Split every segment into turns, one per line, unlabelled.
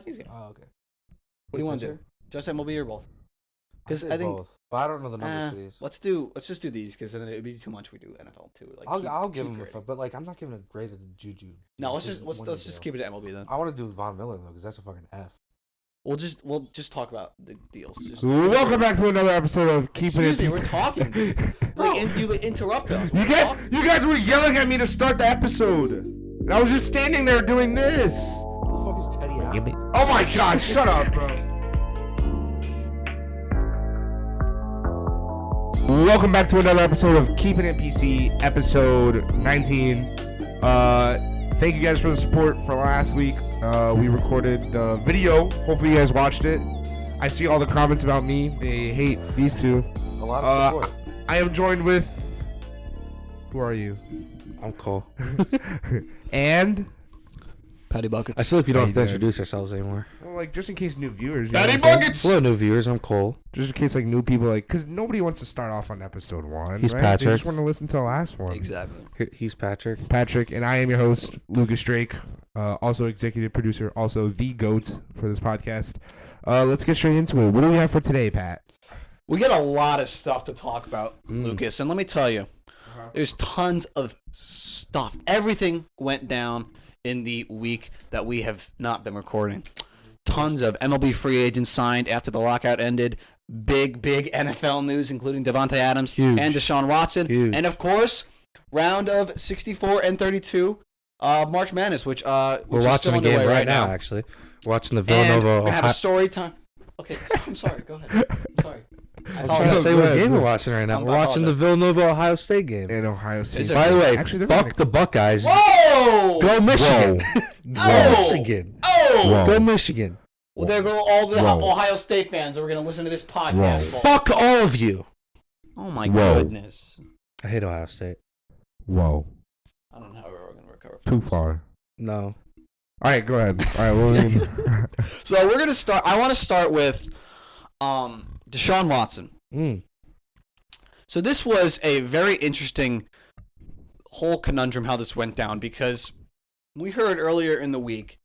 He's good.
Oh, okay.
What do you want to do? Just MLB or both? Because I think
both, but I don't know the numbers for these.
Let's just do these because then it'd be too much. We do NFL too. Like
I'll give him a fuck, but like I'm not giving a grade to Juju.
No, let's just keep it at MLB then.
I want to do Von Miller though because that's a fucking F.
We'll just talk about the deals.
Welcome back to another episode of Keepin.
We're talking. You interrupt us.
You guys were yelling at me to start the episode, and I was just standing there doing this.
What the fuck is Teddy out?
Oh my god! Shut up, bro. Welcome back to another episode of Keepin' It PC, episode 19. Thank you guys for the support for last week. We recorded the video. Hopefully you guys watched it. I see all the comments about me. They hate these two.
A lot of support.
I am joined with... Who are you?
I'm Cole.
And... Patty Buckets.
I feel like we don't have to introduce ourselves anymore.
Well, like, just in case new viewers.
Patty Buckets!
Hello, new viewers. I'm Cole.
Just in case, like, new people, like... Because nobody wants to start off on episode 1,
He's
right?
Patrick.
They just want to listen to the last one.
Exactly.
He's Patrick.
Patrick, and I am your host, Lucas Drake. Also executive producer, also the GOAT for this podcast. Let's get straight into it. What do we have for today, Pat?
We got a lot of stuff to talk about, Lucas, and let me tell you, there's tons of stuff. Everything went down in the week that we have not been recording. Tons of MLB free agents signed after the lockout ended. Big NFL news, including Devonte Adams and Desean Watson.
Huge.
And, of course, round of 64 and 32, March Madness, which
We're
is
watching
still
a game
underway
right now, actually. We're watching the
And
Villanova.
we have a story time. Okay, I'm sorry. Go ahead. I'm sorry.
I'm trying to say what game we're watching right now. We're watching the Villanova-Ohio State game.
In Ohio State.
By the way,
actually,
fuck the Buckeyes.
Whoa!
Go Michigan. Go Michigan.
Oh!
Go Michigan.
Well, there go all the Ohio State fans that are going to listen to this podcast.
Fuck all of you.
Oh, my goodness.
I hate Ohio State.
Whoa.
I don't know how we're going to recover
Too
from this.
far.
No.
All right, go ahead. All right,
So we're going to start. I want to start with Desean Watson. So this was a very interesting whole conundrum how this went down because we heard earlier in the week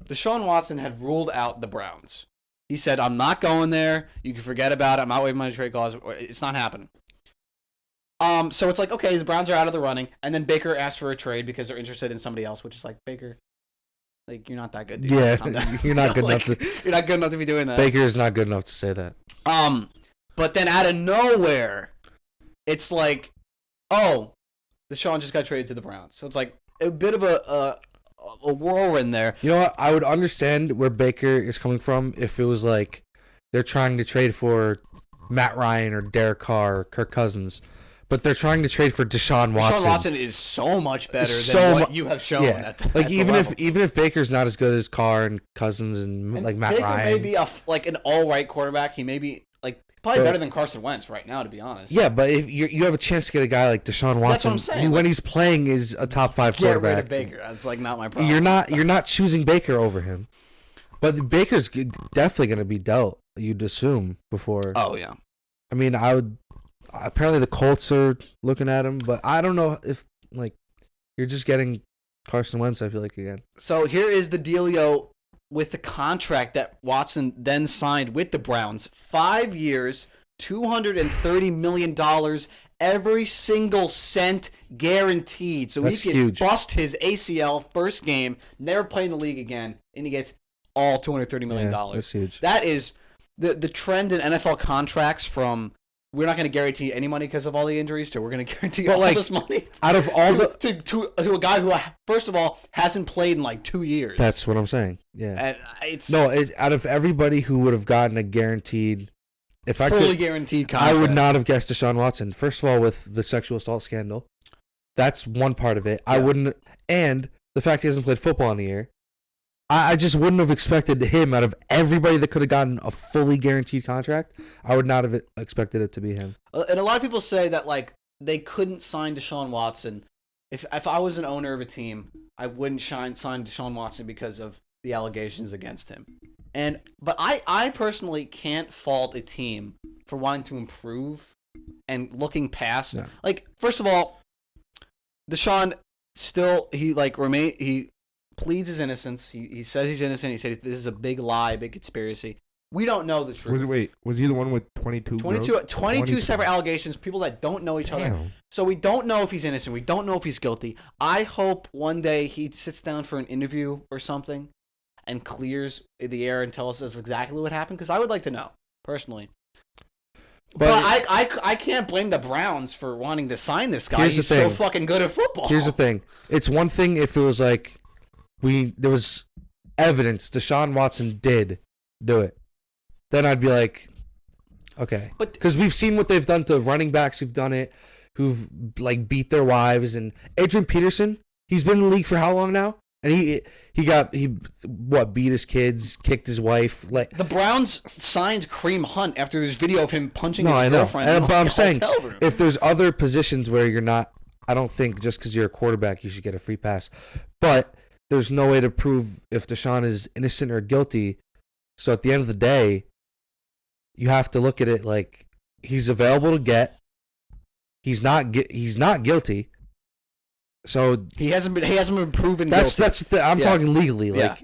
Desean Watson had ruled out the Browns. He said, I'm not going there. You can forget about it. I'm not waiving my trade clause. It's not happening. So it's like, okay, the Browns are out of the running. And then Baker asked for a trade because they're interested in somebody else, which is like, Baker, like, you're not that good, dude.
Yeah, you're not good enough to...
You're not good enough to be doing that.
Baker is not good enough to say that.
But then out of nowhere, it's like, oh, Desean just got traded to the Browns. So it's like a bit of a whirlwind there.
You know what? I would understand where Baker is coming from if it was like they're trying to trade for Matt Ryan or Derek Carr or Kirk Cousins, but they're trying to trade for Desean Watson.
Desean Watson is so much better than what you have shown.
Yeah. Like even if Baker's not as good as Carr and Cousins and like Matt
Baker
Ryan,
may be like an all right quarterback. He may be like probably better than Carson Wentz right now, to be honest.
Yeah, but if you have a chance to get a guy like Desean Watson,
That's what I'm saying.
when he's playing is a top 5
Get
quarterback.
rid of Baker. That's like not my problem.
You're not choosing Baker over him, but Baker's definitely going to be dealt. You'd assume before.
Oh yeah.
I mean, I would. Apparently, the Colts are looking at him, but I don't know if like you're just getting Carson Wentz. I feel like again.
So here is the dealio with the contract that Watson then signed with the Browns: 5 years, $230 million, every single cent guaranteed. So
That's
he can
huge.
bust his ACL first game, never play in the league again, and he gets all $230 million.
Yeah, that's huge.
That is the trend in NFL contracts from we're not going to guarantee any money because of all the injuries to we're going to guarantee all this money
out of all
to a guy who, first of all, hasn't played in like 2 years.
That's what I'm saying. Yeah.
And it's
out of everybody who would have gotten a guaranteed, if I
fully
could,
guaranteed contract.
I would not have guessed Deshaun Watson. First of all, with the sexual assault scandal, that's one part of it. Yeah. I wouldn't, and the fact he hasn't played football in a year. I just wouldn't have expected him out of everybody that could have gotten a fully guaranteed contract. I would not have expected it to be him.
And a lot of people say that like they couldn't sign Desean Watson. If I was an owner of a team, I wouldn't sign Desean Watson because of the allegations against him. But I personally can't fault a team for wanting to improve and looking past. Yeah. Like first of all, Desean still he pleads his innocence. He says he's innocent. He says this is a big lie, big conspiracy. We don't know the truth.
Was he the one with 22
22 separate allegations, people that don't know each other. So we don't know if he's innocent. We don't know if he's guilty. I hope one day he sits down for an interview or something and clears the air and tells us exactly what happened, because I would like to know, personally. But I can't blame the Browns for wanting to sign this guy. He's so fucking good at football.
Here's the thing. It's one thing if it was like there was evidence Desean Watson did do it. Then I'd be like, okay. Because we've seen what they've done to running backs who've done it, who've like beat their wives. And Adrian Peterson, he's been in the league for how long now? And he beat his kids, kicked his wife. Like
the Browns signed Kareem Hunt after this video of him punching his girlfriend.
But I'm saying, if there's other positions where you're not, I don't think just because you're a quarterback you should get a free pass. But there's no way to prove if Desean is innocent or guilty. So at the end of the day, you have to look at it like he's available to get. He's not guilty. So
he hasn't been proven
guilty. I'm talking legally. Like,
yeah.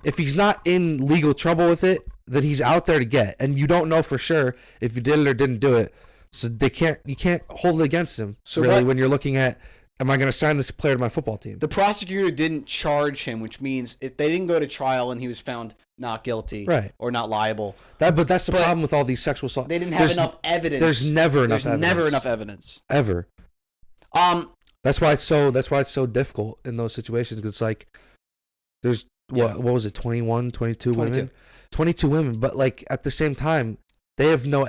If he's not in legal trouble with it, then he's out there to get, and you don't know for sure if he did it or didn't do it. So you can't hold it against him. So really, when you're looking at, am I going to sign this player to my football team?
The prosecutor didn't charge him, which means if they didn't go to trial and he was found not guilty,
right,
or not liable.
But that's the problem with all these sexual assault.
They didn't have enough evidence.
There's never enough
evidence.
Ever. That's why it's so difficult in those situations, because it's like there's what was it, 21, 22 women? 22 women, but like at the same time, they have no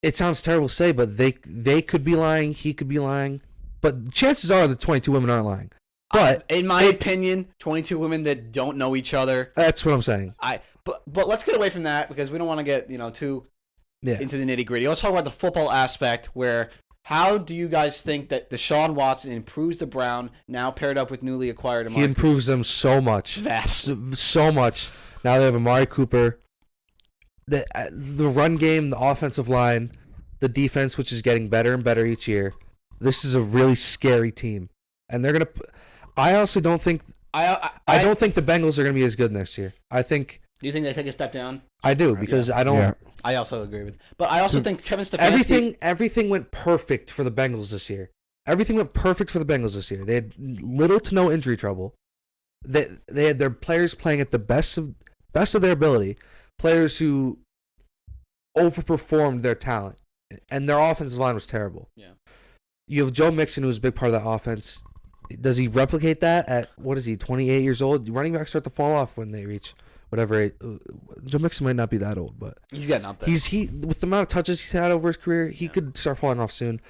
it sounds terrible to say, but they could be lying, he could be lying, but chances are the 22 women aren't lying. But
in my opinion, 22 women that don't know each other.
That's what I'm saying.
But let's get away from that, because we don't want to get too into the nitty gritty. Let's talk about the football aspect. How do you guys think that Desean Watson improves the Brown, now paired up with newly acquired Amari?
He improves them so much, so much. Now they have Amari Cooper. The run game, the offensive line, the defense, which is getting better and better each year. This is a really scary team, and they're gonna. I honestly don't think. I don't think the Bengals are gonna be as good next year. I think.
Do you think they take a step down?
I do, because I don't. Yeah.
I also agree with. But I also think Kevin Stefanski.
Everything went perfect for the Bengals this year. Everything went perfect for the Bengals this year. They had little to no injury trouble. They had their players playing at the best of their ability. Players who overperformed their talent, and their offensive line was terrible.
Yeah. You
have Joe Mixon, who's a big part of that offense. Does he replicate that at, what is he, 28 years old? Running backs start to fall off when they reach whatever. Joe Mixon might not be that old, but
he's getting up there.
With the amount of touches he's had over his career, he could start falling off soon.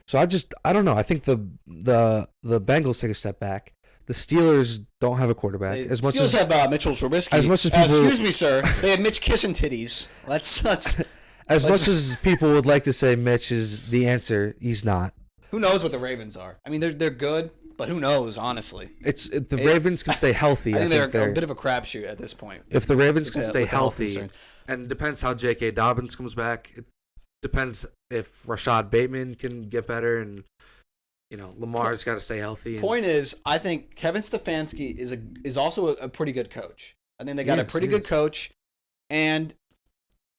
So I don't know. I think the Bengals take a step back. The Steelers don't have a quarterback.
Steelers have Mitchell Trubisky.
As much as people,
excuse me, sir, they have Mitch kissing titties. Let's
as much as people would like to say Mitch is the answer, he's not.
Who knows what the Ravens are? I mean, they're good, but who knows? Honestly,
the Ravens can stay healthy.
I think they're a bit of a crapshoot at this point.
If the Ravens can stay healthy, and it depends how J.K. Dobbins comes back. It depends if Rashad Bateman can get better, and Lamar's got to stay healthy.
Point is, I think Kevin Stefanski is also a pretty good coach. I think they got a pretty good coach, and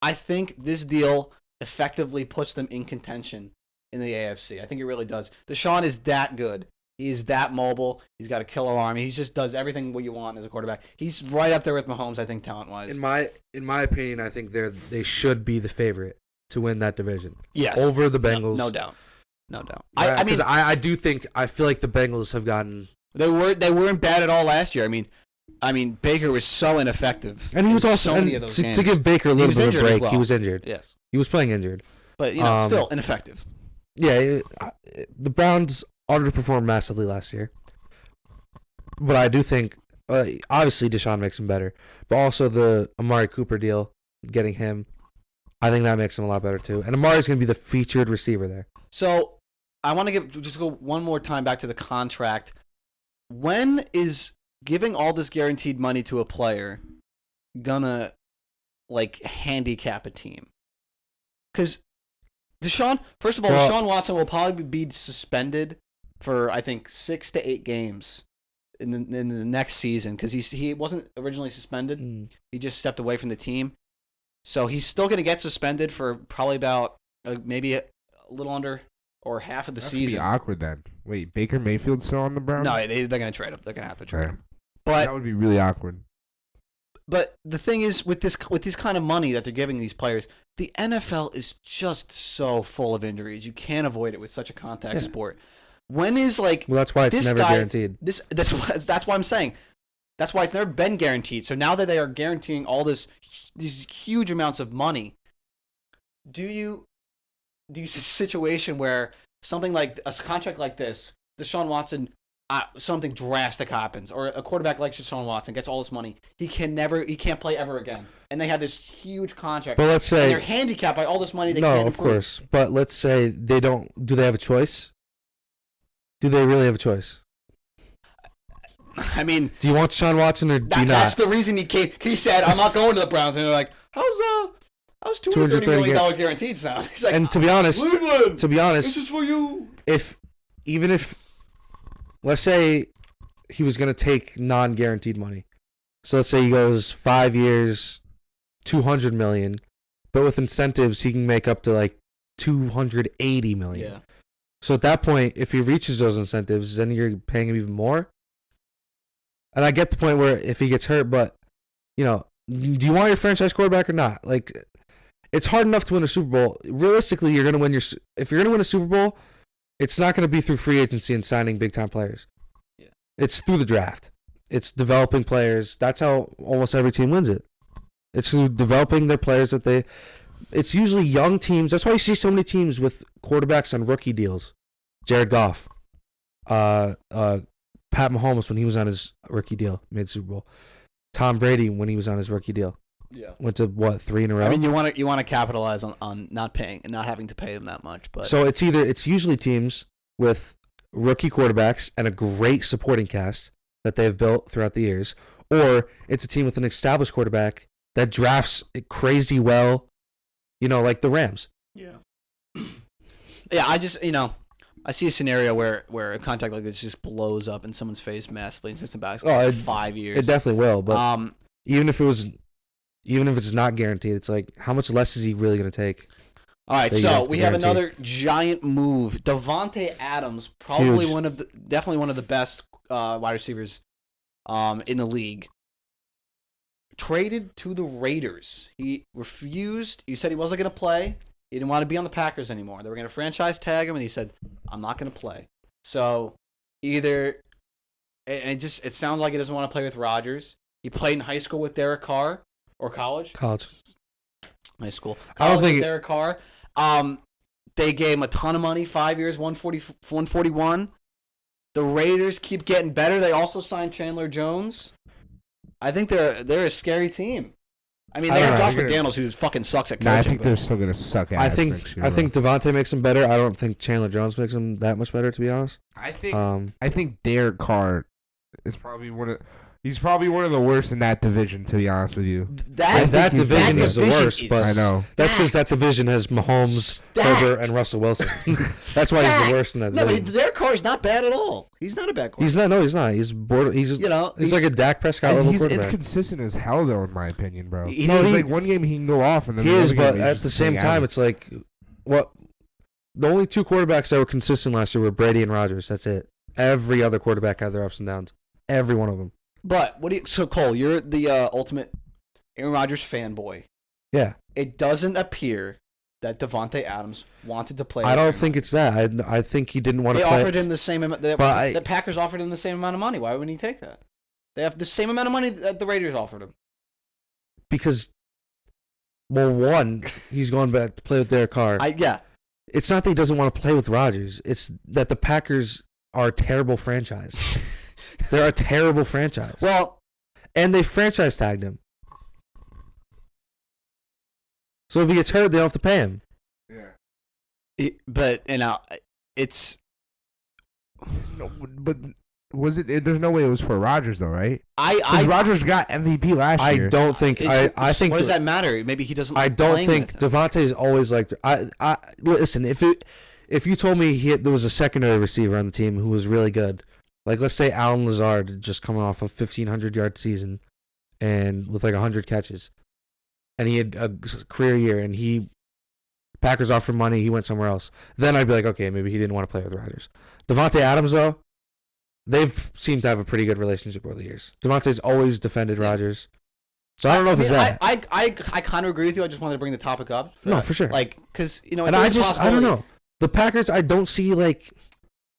I think this deal effectively puts them in contention in the AFC. I think it really does. Desean is that good. He is that mobile. He's got a killer arm. He just does everything what you want as a quarterback. He's right up there with Mahomes, I think, talent-wise.
In my opinion, I think they should be the favorite to win that division.
Yes.
Over the Bengals.
No doubt. No doubt.
I mean, I do think, I feel like the Bengals have gotten.
They weren't bad at all last year. I mean, Baker was so ineffective.
And he was also,
so many of those games.
To give Baker a little bit of a break,
well.
He was injured.
Yes.
He was playing injured.
But, still ineffective.
Yeah, the Browns underperformed massively last year. But I do think, obviously, Desean makes him better. But also the Amari Cooper deal, getting him, I think that makes him a lot better too. And Amari's going to be the featured receiver there.
So I want to just go one more time back to the contract. When is giving all this guaranteed money to a player gonna handicap a team? Because Desean Watson will probably be suspended for, I think, 6 to 8 games in the next season because he wasn't originally suspended. He just stepped away from the team, so he's still going to get suspended for probably about maybe a little under or half of the season.
That'd be awkward then. Wait, Baker Mayfield's still on the Browns?
No, they're going to trade him. They're going to have to trade him. But
that would be really awkward.
But the thing is, with this kind of money that they're giving these players, the NFL is just so full of injuries. You can't avoid it with such a contact sport. When is like
well, that's why it's never guaranteed.
That's why I'm saying. That's why it's never been guaranteed. So now that they are guaranteeing all these huge amounts of money, do you see a situation where something like a contract like this, Desean Watson, something drastic happens, or a quarterback like Desean Watson gets all this money, he can't play ever again, and they have this huge contract.
But let's say
and they're handicapped by all this money.
No, of course. But let's say they don't. Do they have a choice? Do they really have a choice?
I mean,
do you want Deshaun Watson or do you not?
That's the reason he came. He said, "I'm not going to the Browns," and they're like, "How's $230 million guaranteed sound?" He's like,
and to be honest,
this is for you.
Even if, let's say, he was going to take non-guaranteed money, so let's say he goes 5 years, $200 million, but with incentives he can make up to like $280 million. Yeah. So at that point, if he reaches those incentives, then you're paying him even more. And I get the point where if he gets hurt, but, you know, do you want your franchise quarterback or not? Like, it's hard enough to win a Super Bowl. Realistically, if you're going to win a Super Bowl, it's not going to be through free agency and signing big-time players. Yeah. It's through the draft. It's developing players. That's how almost every team wins it. It's through developing their players it's usually young teams. That's why you see so many teams with quarterbacks on rookie deals. Jared Goff, Pat Mahomes when he was on his rookie deal, made the Super Bowl. Tom Brady when he was on his rookie deal. Yeah. Went to 3 in a row.
I mean, you want to capitalize on not paying and not having to pay them that much, but
so it's usually teams with rookie quarterbacks and a great supporting cast that they've built throughout the years, or it's a team with an established quarterback that drafts crazy well. You know, like the Rams.
Yeah. Yeah, I see a scenario where a contract like this just blows up in someone's face massively and just about 5 years.
It definitely will, but even if it's not guaranteed, it's like how much less is he really going to take?
All right, so we have another giant move. Devonte Adams, probably definitely one of the best wide receivers in the league. Traded to the Raiders. He refused. He said he wasn't going to play. He didn't want to be on the Packers anymore. They were going to franchise tag him, and he said, "I'm not going to play." So either, and it sounds like he doesn't want to play with Rodgers. He played in high school with Derek Carr or college.
High
school.
I don't think
Derek Carr. They gave him a ton of money. 5 years, 141. The Raiders keep getting better. They also signed Chandler Jones. I think they're a scary team. I mean, they have Josh McDaniels, who fucking sucks at coaching.
I think they're still gonna suck ass.
I think Devontae makes them better. I don't think Chandler Jones makes them that much better, to be honest.
I think Derek Carr is probably He's probably one of the worst in that division, to be honest with you.
That division is the worst, but
I know.
That's because that division has Mahomes, Herbert, and Russell Wilson. That's why he's the worst in that division.
No, but Derek Carr is not bad at all. He's not a bad quarterback.
He's not. He's bored. He's like a Dak Prescott level quarterback.
He's inconsistent as hell, though, in my opinion, bro. Like one game he can go off, and then
he is. But at the same time, it's like what the only two quarterbacks that were consistent last year were Brady and Rodgers. That's it. Every other quarterback had their ups and downs. Every one of them.
But so Cole, you're the ultimate Aaron Rodgers fanboy.
Yeah.
It doesn't appear that Devonte Adams wanted to play.
I don't think it's that. I think he didn't want to play.
They offered him the same amount. The Packers offered him the same amount of money. Why wouldn't he take that? They have the same amount of money that the Raiders offered him.
Because, well, one, he's going back to play with Derek Carr.
Yeah.
It's not that he doesn't want to play with Rodgers. It's that the Packers are a terrible franchise. They're a terrible franchise.
Well,
and they franchise tagged him. So if he gets hurt, they don't have to pay him.
Yeah. But it's.
But was it? There's no way it was for Rodgers though, right? Rodgers got MVP last year.
I don't think. I think.
What does that matter? Maybe he doesn't.
I don't think Devontae's always like. I listen. If you told me there was a secondary receiver on the team who was really good, Like, let's say Alan Lazard just coming off a 1,500-yard season and with like 100 catches, and he had a career year, and Packers offered money, he went somewhere else. Then I'd be like, okay, maybe he didn't want to play with Rodgers. Devonte Adams, though, they've seemed to have a pretty good relationship over the years. Devontae's always defended Rodgers. So I don't know if it's that.
I kind of agree with you. I just wanted to bring the topic up.
For sure.
Like, because, you know,
and I don't know. The Packers, I don't see, like...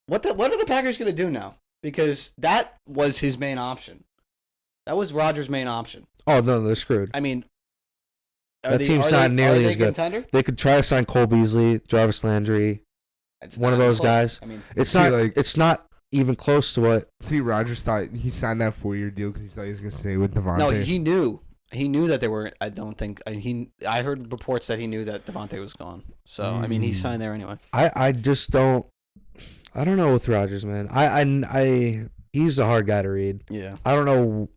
What are the Packers going to do now? Because that was his main option. That was Rodgers' main option.
Oh, no, they're screwed.
I mean...
That team's not nearly as good.
Contender?
They could try to sign Cole Beasley, Jarvis Landry, one of those guys. I mean, it's not even close to what.
See, Rodgers thought he signed that 4-year deal because he thought he was going to stay with Devontae.
No, he knew. He knew that they were. I don't think I heard reports that he knew that Devontae was gone. So I mean, he signed there anyway.
I just don't. I don't know with Rodgers, man. He's a hard guy to read.
Yeah.
I don't know.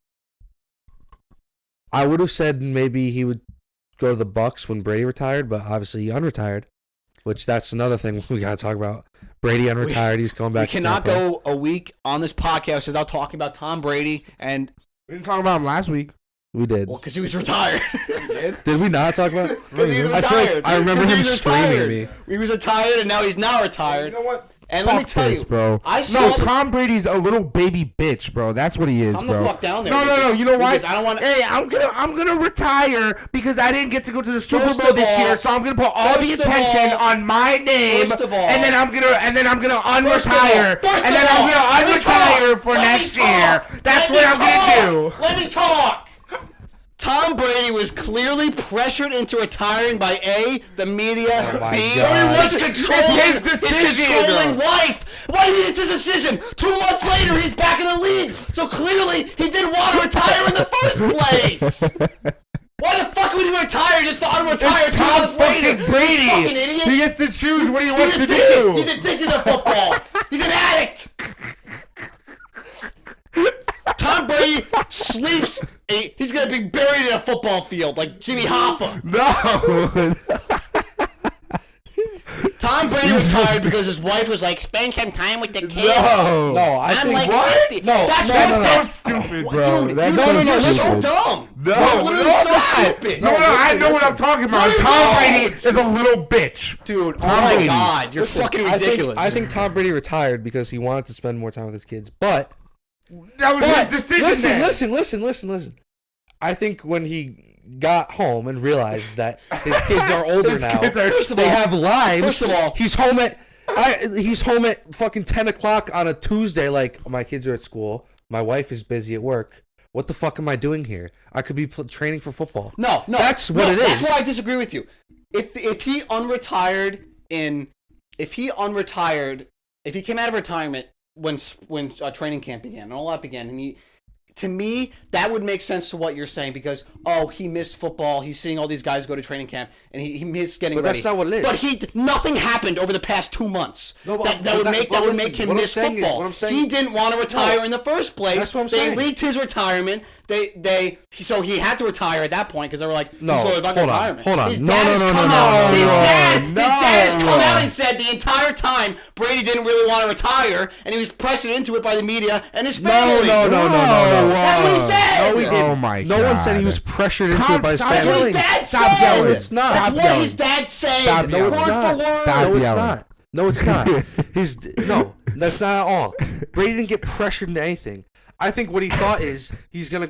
I would have said maybe he would go to the Bucks when Brady retired, but obviously he unretired, which that's another thing we got to talk about. Brady unretired. He's going back.
We cannot go a week on this podcast without talking about Tom Brady, and
we didn't talk about him last week.
We did.
Well, because he was retired.
Did we not talk about it?
Because he was retired.
I remember him screaming at me.
He was retired, and now he's not retired.
You know what?
And
Fuck
let me tell
this,
you,
bro. Tom Brady's a little baby bitch, bro. That's what he is,
Calm
bro.
the fuck down there.
No. You know why?
I don't want.
Hey, I'm gonna retire because I didn't get to go to the Super Bowl this year, so I'm gonna put all the attention on my name, and then I'm gonna unretire, and then I'm gonna unretire for next year. That's what I'm gonna do.
Let me talk. Tom Brady was clearly pressured into retiring by A, the media, B, his controlling wife. What do you mean it's his decision? 2 months later, he's back in the league. So clearly, he didn't want to retire in the first place. Why the fuck would he retire just to unretire 2 months later?
Brady.
Fucking idiot.
He gets to choose what he wants to do.
He's addicted to football. He's an addict. Tom Brady sleeps. He's gonna be buried in a football field like Jimmy Hoffa.
No.
Tom Brady retired because his wife was like, spend some time with the kids.
No,
I'm like,
what?
50.
No,
That's
so stupid, bro.
Dude,
That's
that's
so
so dumb.
No,
That's literally so stupid.
No, I know what I'm talking about. Tom Brady is a little bitch.
Dude,
Tom
oh my
Brady.
God, you're fucking ridiculous.
I think Tom Brady retired because he wanted to spend more time with his kids, but
that was his decision.
Listen. I think when he got home and realized that his kids are older now, they have lives.
First of all,
he's home at fucking 10 o'clock on a Tuesday. Like, my kids are at school. My wife is busy at work. What the fuck am I doing here? I could be training for football.
No,
that's what it is.
That's why I disagree with you. If he came out of retirement when training camp began and all that began, and to me, that would make sense to what you're saying because, he missed football. He's seeing all these guys go to training camp, and he missed getting ready.
But that's not what it is.
But nothing happened over the past 2 months that would make him miss football. He didn't want to retire in the first place.
That's what I'm saying.
They leaked his retirement. So he had to retire at that point because they were like,
no,
hold on. His
No.
dad has come out and said the entire time Brady didn't really want to retire, and he was pressured into it by the media and his family.
No.
That's what he said.
No, he didn't.
Oh my God.
No one said he was pressured into it by his family.
That's what his dad said.
Stop yelling.
It's not.
That's what his dad said.
Stop yelling.
Word for word.
Stop
No, it's
yelling.
not. No, it's not. That's not at all. Brady didn't get pressured into anything. I think what he thought is he's gonna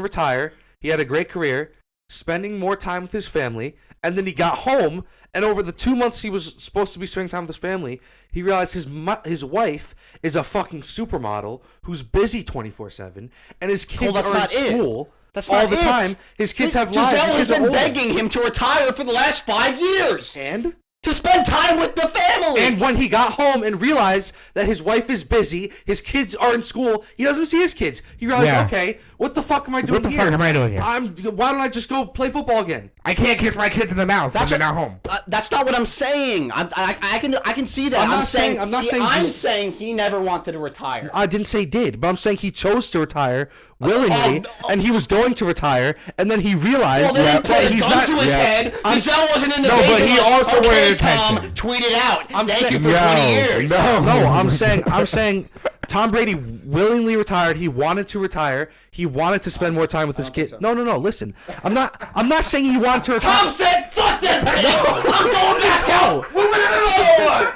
retire. He had a great career, spending more time with his family, and then he got home, and over the 2 months he was supposed to be spending time with his family, he realized his wife is a fucking supermodel who's busy 24/7, and his kids are in school all the time. His kids have lives.
Giselle has been begging him to retire for the last 5 years.
And?
To spend time with the family.
And when he got home and realized that his wife is busy, his kids are in school, he doesn't see his kids. He realized, okay, what the fuck am I doing here?
Why
don't I just go play football again?
I can't kiss my kids in the mouth when they're not home.
That's not what I'm saying. I can see that. I'm saying he never wanted to retire.
I didn't say he did, but I'm saying he chose to retire willingly, and he was going to retire, and then he realized that he's not.
To his head. Giselle wasn't in the
basement. But he also wanted attention.
Tom tweeted out. Thank you for 20 years.
No, I'm saying Tom Brady willingly retired. He wanted to retire. He wanted to spend more time with his kid. So. No. Listen, I'm not saying he wanted to retire.
Tom said, "Fuck that bitch. I'm going back out. We're winning another one."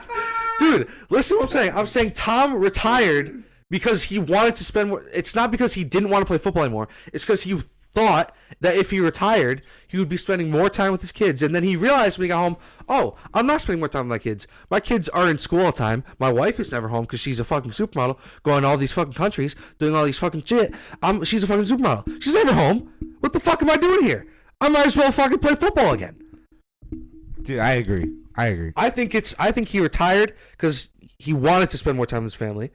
Dude, listen to what I'm saying. I'm saying Tom retired because he wanted to spend more. It's not because he didn't want to play football anymore. It's because he thought that if he retired, he would be spending more time with his kids. And then he realized when he got home, oh, I'm not spending more time with my kids. My kids are in school all the time. My wife is never home because she's a fucking supermodel, going to all these fucking countries, doing all these fucking shit. She's a fucking supermodel. She's never home. What the fuck am I doing here? I might as well fucking play football again.
Dude, I agree.
I think he retired because he wanted to spend more time with his family.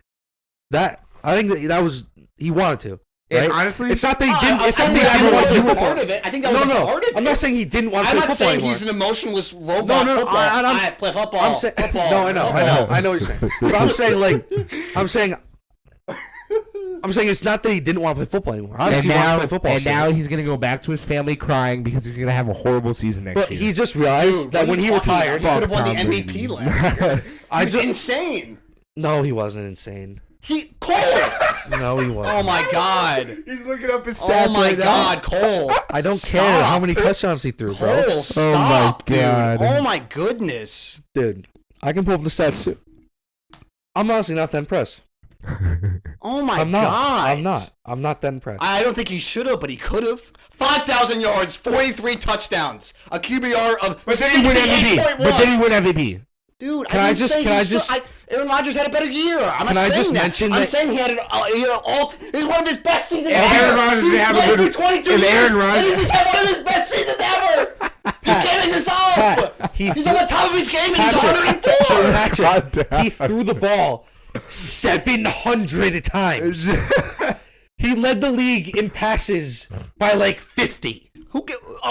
I think that was he wanted to. Right?
And honestly,
it's not that he didn't. It's not that he didn't want to do football. Part of it.
I think that was part of it.
I'm not saying he didn't want to play football anymore.
I'm not saying he's an emotionless robot. No, football. I play football.
I'm saying,
football.
No, I know what you're saying. But I'm saying it's not that he didn't want to play football anymore. Obviously, he wants to play football.
And now he's gonna go back to his family crying because he's gonna have a horrible season next year.
But he just realized that when he retired,
he could have won the MVP last year. He was insane.
No, he wasn't insane.
Cole.
No, he wasn't.
Oh my God.
He's looking up his stats.
Oh my God, Cole.
I don't care how many touchdowns he threw, bro.
Cole, stop,
oh my God.
dude. Oh my goodness.
Dude, I can pull up the stats too. I'm honestly not that impressed.
Oh my God.
I'm not that impressed.
I don't think he should have, but he could have. 5,000 yards, 43 touchdowns, a QBR of 68.1.
But then he win MVP.
Dude,
can I just
Aaron Rodgers had a better year. I'm not saying that. I'm saying he had it was one of his best seasons ever.
Aaron Rodgers didn't have a good
22 years. And he just had one of his best seasons ever. He's getting this up. He's on the top of his game and he's 104.
He threw the ball 700 times. He led the league in passes by like 50.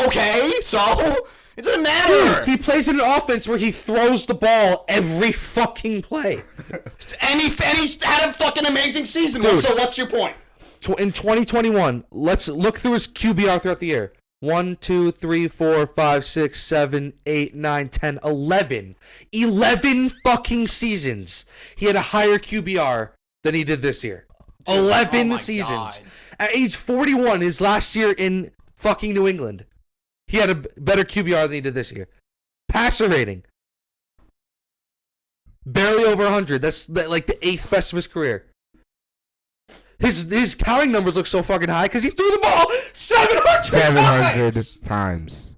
Okay, so it doesn't matter.
He plays in an offense where he throws the ball every fucking play.
And he had a fucking amazing season. Dude, so what's your point?
In 2021, let's look through his QBR throughout the year. 1, 2, 3, 4, 5, 6, 7, 8, 9, 10, 11. 11 fucking seasons. He had a higher QBR than he did this year. 11 seasons. God. At age 41, his last year in fucking New England, he had a better QBR than he did this year. Passer rating, barely over 100. That's like the 8th best of his career. His counting numbers look so fucking high because he threw the ball 700
times.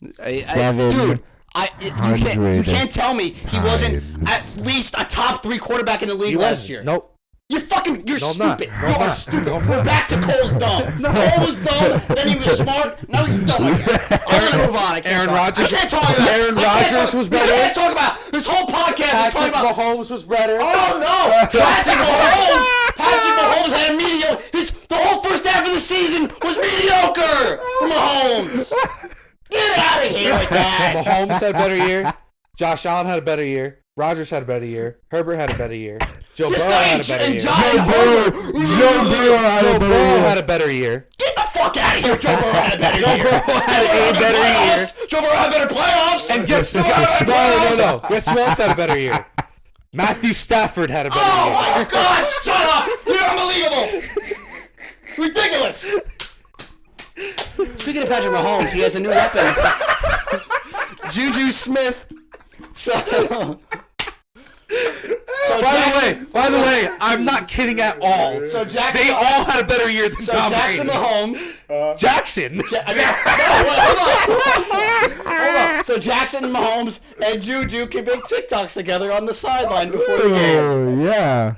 Dude, you can't tell me he wasn't at least a top 3 quarterback in the league last year.
Nope.
You're stupid. You are stupid. We're back to Cole's dumb. Cole was dumb, then he was smart, now he's dumb again. I'm gonna move on.
Aaron Rodgers.
I can't talk about
Aaron Rodgers was better.
I can't talk about this whole podcast.
Patrick Mahomes was better.
Oh no! Patrick Mahomes had a mediocre. The whole first half of the season was mediocre for Mahomes. Get out of here with that.
Mahomes had a better year. Josh Allen had a better year. Rodgers had a better year. Herbert had a better year. Joe Burrow had a better year.
Joe Burrow
had a better year.
Get the fuck out of here. Joe Burrow had a better year.
Joe Burrow had a better year.
Joe Burrow had better playoffs.
And guess no. Guess who else had a better year? Matthew Stafford had a better year.
Oh my God! Shut up! You're unbelievable. Ridiculous. Speaking of Patrick Mahomes, he has a new weapon. Juju Smith.
By the way, I'm not kidding at all.
So Jackson,
they all had a better year than Tom
Jackson
Brady.
Mahomes.
Jackson.
Hold on. So Jackson Mahomes and Juju can make TikToks together on the sideline before the game.
Oh yeah.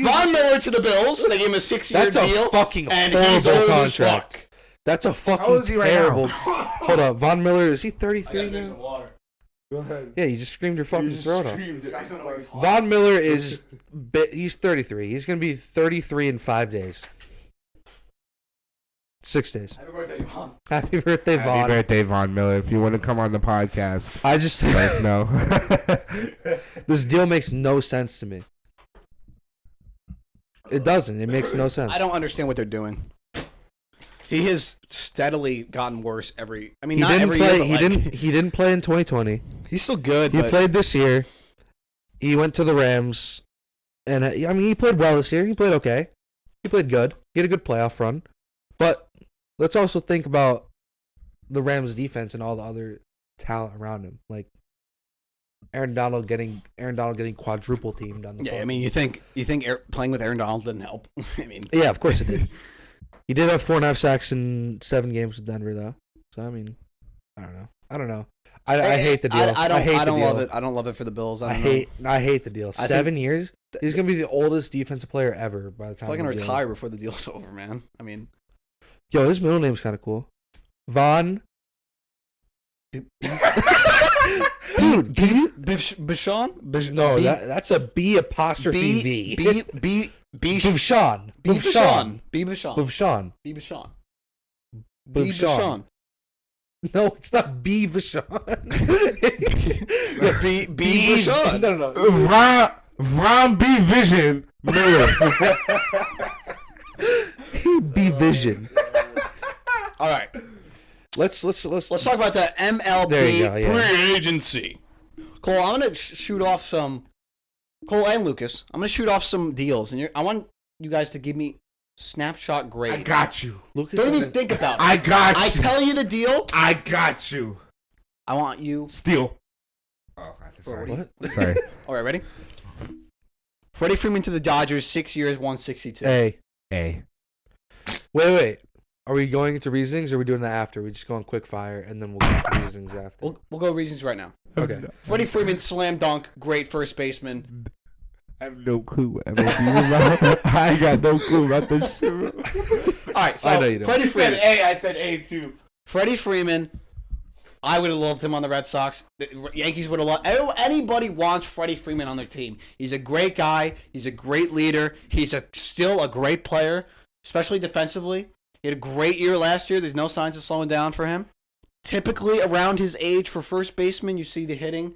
Von Miller to the Bills. They gave him a 6-year deal.
That's a fucking
and
horrible contract. That's a fucking
How is he right
terrible.
now?
Hold up, Von Miller, is he 33 now?
Go ahead.
Yeah, you just screamed your fucking throat off. Von Miller he's 33. He's going to be 33 in 5 days. 6 days.
Happy birthday, Von.
Happy birthday, Von.
Happy birthday, Von Miller. If you want to come on the podcast,
I just
let us know.
This deal makes no sense to me. It doesn't. It makes no sense.
I don't understand what they're doing. He has steadily gotten worse every. I mean,
he
not
didn't
every
play.
year. But
He didn't play in 2020.
He's still good.
He played this year. He went to the Rams. And I mean, he played well this year. He played okay. He played good. He had a good playoff run. But let's also think about the Rams' defense and all the other talent around him, like Aaron Donald getting quadruple teamed on the.
Yeah, I mean, you think playing with Aaron Donald didn't help? I mean,
yeah, of course it did. He did have 4.5 sacks in 7 games with Denver, though. So I mean, I don't know. I hate the deal. I don't love it.
I don't love it for the Bills.
I hate the deal. 7 years. He's gonna be the oldest defensive player ever by the time.
He's gonna retire before the deal's over, man. I mean,
yo, his middle name's kind of cool, Von. Dude,
Bishon?
No, that's a B apostrophe V.
Bishon.
No, it's not B Vashon.
B Vashon.
No.
Von B Vision Miller.
B Vision.
All right.
Let's
talk about the MLB free agency. Cole, I'm gonna shoot off some. Cole and Lucas, I'm gonna shoot off some deals, and I want you guys to give me snapshot grade.
I got you.
Lucas,
don't even think about it.
I got you.
I tell you the deal.
I got you.
I want you.
Steal. Oh, sorry.
What?
Sorry.
All right, ready? Freddy Freeman to the Dodgers, 6 years, 162.
A.
Wait. Are we going into reasonings or are we doing that after? We just go on quick fire and then we'll go into reasonings after.
We'll go reasons right now.
Okay.
Freddie Freeman, slam dunk, great first baseman.
I have no clue what MLB is about. I got no clue about this shit.
All right, so
I know you don't.
Freddie Freeman.
I said A too.
Freddie Freeman, I would have loved him on the Red Sox. The Yankees would have loved. Anybody wants Freddie Freeman on their team. He's a great guy. He's a great leader. He's still a great player, especially defensively. He had a great year last year. There's no signs of slowing down for him. Typically, around his age for first baseman, you see the hitting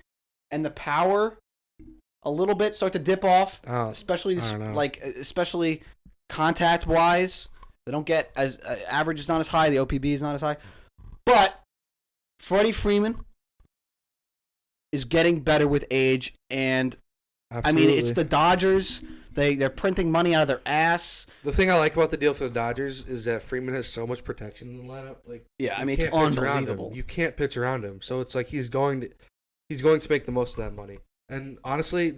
and the power a little bit start to dip off, especially contact wise. They don't get as average is not as high. The OPB is not as high, but Freddie Freeman is getting better with age, and
Absolutely.
I mean it's the Dodgers. They're printing money out of their ass.
The thing I like about the deal for the Dodgers is that Freeman has so much protection in the lineup. Like,
yeah, I mean it's unbelievable.
You can't pitch around him, so it's like he's going to make the most of that money. And honestly,